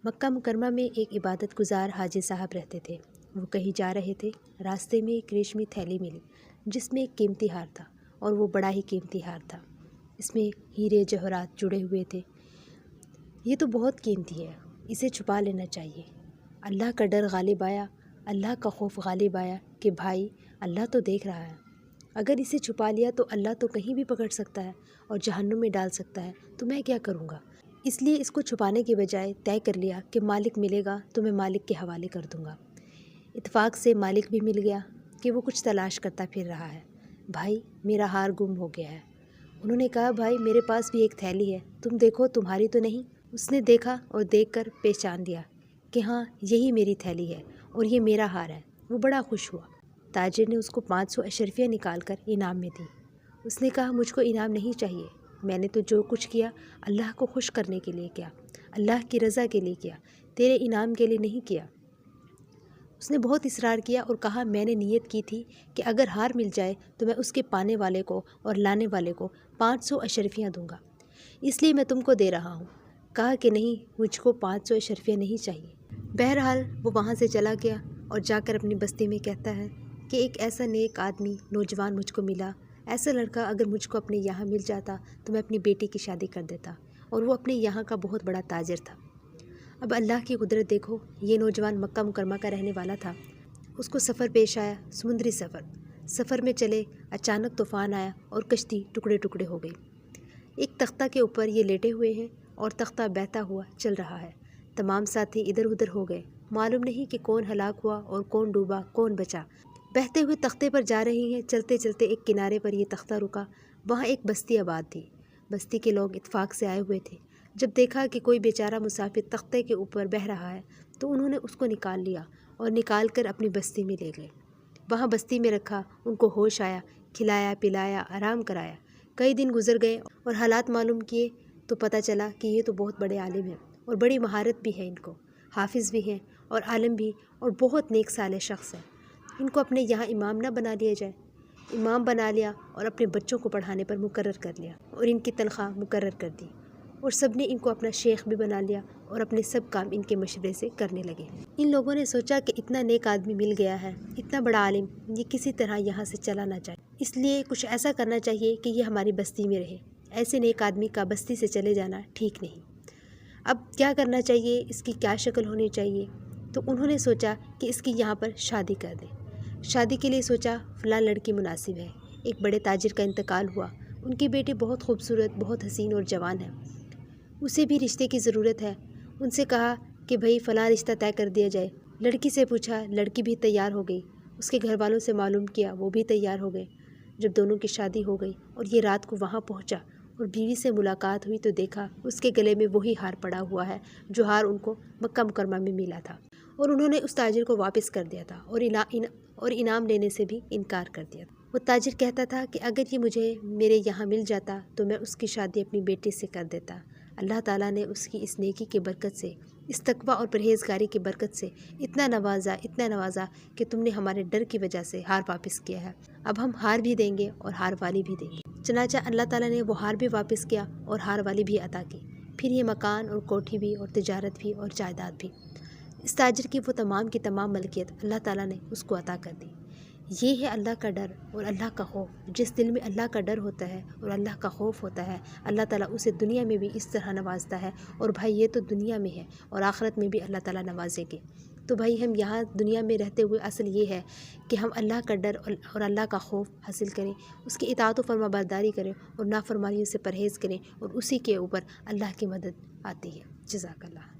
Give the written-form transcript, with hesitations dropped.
مکہ مکرمہ میں ایک عبادت گزار حاجی صاحب رہتے تھے۔ وہ کہیں جا رہے تھے، راستے میں ایک ریشمی تھیلی ملی جس میں ایک قیمتی ہار تھا، اور وہ بڑا ہی قیمتی ہار تھا۔ اس میں ہیرے جواہرات جڑے ہوئے تھے۔ یہ تو بہت قیمتی ہے، اسے چھپا لینا چاہیے۔ اللہ کا ڈر غالب آیا، اللہ کا خوف غالب آیا کہ بھائی اللہ تو دیکھ رہا ہے، اگر اسے چھپا لیا تو اللہ تو کہیں بھی پکڑ سکتا ہے اور جہنم میں ڈال سکتا ہے، تو میں کیا کروں گا؟ اس لیے اس کو چھپانے کے بجائے طے کر لیا کہ مالک ملے گا تو میں مالک کے حوالے کر دوں گا۔ اتفاق سے مالک بھی مل گیا کہ وہ کچھ تلاش کرتا پھر رہا ہے۔ بھائی میرا ہار گم ہو گیا ہے۔ انہوں نے کہا بھائی میرے پاس بھی ایک تھیلی ہے، تم دیکھو تمہاری تو نہیں؟ اس نے دیکھا اور دیکھ کر پہچان لیا کہ ہاں یہی میری تھیلی ہے اور یہ میرا ہار ہے۔ وہ بڑا خوش ہوا۔ تاجر نے اس کو 500 اشرفیاں نکال کر انعام میں دی۔ اس نے کہا مجھ کو انعام نہیں چاہیے، میں نے تو جو کچھ کیا اللہ کو خوش کرنے کے لیے کیا، اللہ کی رضا کے لیے کیا، تیرے انعام کے لیے نہیں کیا۔ اس نے بہت اصرار کیا اور کہا میں نے نیت کی تھی کہ اگر ہار مل جائے تو میں اس کے پانے والے کو اور لانے والے کو 500 اشرفیاں دوں گا، اس لیے میں تم کو دے رہا ہوں۔ کہا کہ نہیں، مجھ کو 500 اشرفیاں نہیں چاہیے۔ بہرحال وہ وہاں سے چلا گیا اور جا کر اپنی بستی میں کہتا ہے کہ ایک ایسا نیک آدمی نوجوان مجھ کو ملا، ایسا لڑکا اگر مجھ کو اپنے یہاں مل جاتا تو میں اپنی بیٹی کی شادی کر دیتا، اور وہ اپنے یہاں کا بہت بڑا تاجر تھا۔ اب اللہ کی قدرت دیکھو، یہ نوجوان مکہ مکرمہ کا رہنے والا تھا۔ اس کو سفر پیش آیا، سمندری سفر میں چلے، اچانک طوفان آیا اور کشتی ٹکڑے ٹکڑے ہو گئی۔ ایک تختہ کے اوپر یہ لیٹے ہوئے ہیں اور تختہ بہتا ہوا چل رہا ہے۔ تمام ساتھی ادھر ادھر ہو گئے، معلوم نہیں کہ کون ہلاک ہوا اور کون ڈوبا کون بچا۔ بہتے ہوئے تختے پر جا رہی ہیں، چلتے چلتے ایک کنارے پر یہ تختہ رکا۔ وہاں ایک بستی آباد تھی۔ بستی کے لوگ اتفاق سے آئے ہوئے تھے۔ جب دیکھا کہ کوئی بیچارہ مسافر تختے کے اوپر بہہ رہا ہے تو انہوں نے اس کو نکال لیا اور نکال کر اپنی بستی میں لے گئے۔ وہاں بستی میں رکھا، ان کو ہوش آیا، کھلایا پلایا، آرام کرایا۔ کئی دن گزر گئے اور حالات معلوم کیے تو پتہ چلا کہ یہ تو بہت بڑے عالم ہیں اور بڑی مہارت بھی ہے ان کو، حافظ بھی ہیں اور عالم بھی، اور بہت نیک صالح شخص ہیں۔ ان کو اپنے یہاں امام نہ بنا لیا جائے؟ امام بنا لیا اور اپنے بچوں کو پڑھانے پر مقرر کر لیا اور ان کی تنخواہ مقرر کر دی، اور سب نے ان کو اپنا شیخ بھی بنا لیا اور اپنے سب کام ان کے مشورے سے کرنے لگے۔ ان لوگوں نے سوچا کہ اتنا نیک آدمی مل گیا ہے، اتنا بڑا عالم، یہ کسی طرح یہاں سے چلا نہ جائے، اس لیے کچھ ایسا کرنا چاہیے کہ یہ ہماری بستی میں رہے۔ ایسے نیک آدمی کا بستی سے چلے جانا ٹھیک نہیں۔ اب کیا کرنا چاہیے، اس کی کیا شکل ہونی چاہیے؟ تو انہوں نے سوچا کہ اس کی یہاں پر شادی کر دیں۔ شادی کے لیے سوچا فلاں لڑکی مناسب ہے۔ ایک بڑے تاجر کا انتقال ہوا، ان کی بیٹی بہت خوبصورت، بہت حسین اور جوان ہے، اسے بھی رشتے کی ضرورت ہے۔ ان سے کہا کہ بھئی فلاں رشتہ طے کر دیا جائے۔ لڑکی سے پوچھا، لڑکی بھی تیار ہو گئی۔ اس کے گھر والوں سے معلوم کیا، وہ بھی تیار ہو گئے۔ جب دونوں کی شادی ہو گئی اور یہ رات کو وہاں پہنچا اور بیوی سے ملاقات ہوئی تو دیکھا اس کے گلے میں وہی ہار پڑا ہوا ہے جو ہار ان کو مکہ مکرمہ میں ملا تھا، اور انہوں نے اس تاجر کو واپس کر دیا تھا اور انعام لینے سے بھی انکار کر دیا تھا۔ وہ تاجر کہتا تھا کہ اگر یہ مجھے میرے یہاں مل جاتا تو میں اس کی شادی اپنی بیٹی سے کر دیتا۔ اللہ تعالیٰ نے اس کی اس نیکی کی برکت سے، اس تقویٰ اور پرہیزگاری کی برکت سے اتنا نوازا کہ تم نے ہمارے ڈر کی وجہ سے ہار واپس کیا ہے۔ اب ہم ہار بھی دیں گے اور ہار والی بھی دیں گے۔ چنانچہ اللہ تعالیٰ نے وہ ہار بھی واپس کیا اور ہار والی بھی عطا کی۔ پھر یہ مکان اور کوٹھی بھی اور تجارت بھی اور جائیداد بھی، اس تاجر کی وہ تمام کی تمام ملکیت اللہ تعالیٰ نے اس کو عطا کر دی۔ یہ ہے اللہ کا ڈر اور اللہ کا خوف۔ جس دل میں اللہ کا ڈر ہوتا ہے اور اللہ کا خوف ہوتا ہے، اللہ تعالیٰ اسے دنیا میں بھی اس طرح نوازتا ہے، اور بھائی یہ تو دنیا میں ہے اور آخرت میں بھی اللہ تعالیٰ نوازے گے۔ تو بھائی ہم یہاں دنیا میں رہتے ہوئے اصل یہ ہے کہ ہم اللہ کا ڈر اور اللہ کا خوف حاصل کریں، اس کی اطاعت و فرما برداری کریں اور نافرمانیوں سے پرہیز کریں، اور اسی کے اوپر اللہ کی مدد آتی ہے۔ جزاک اللہ۔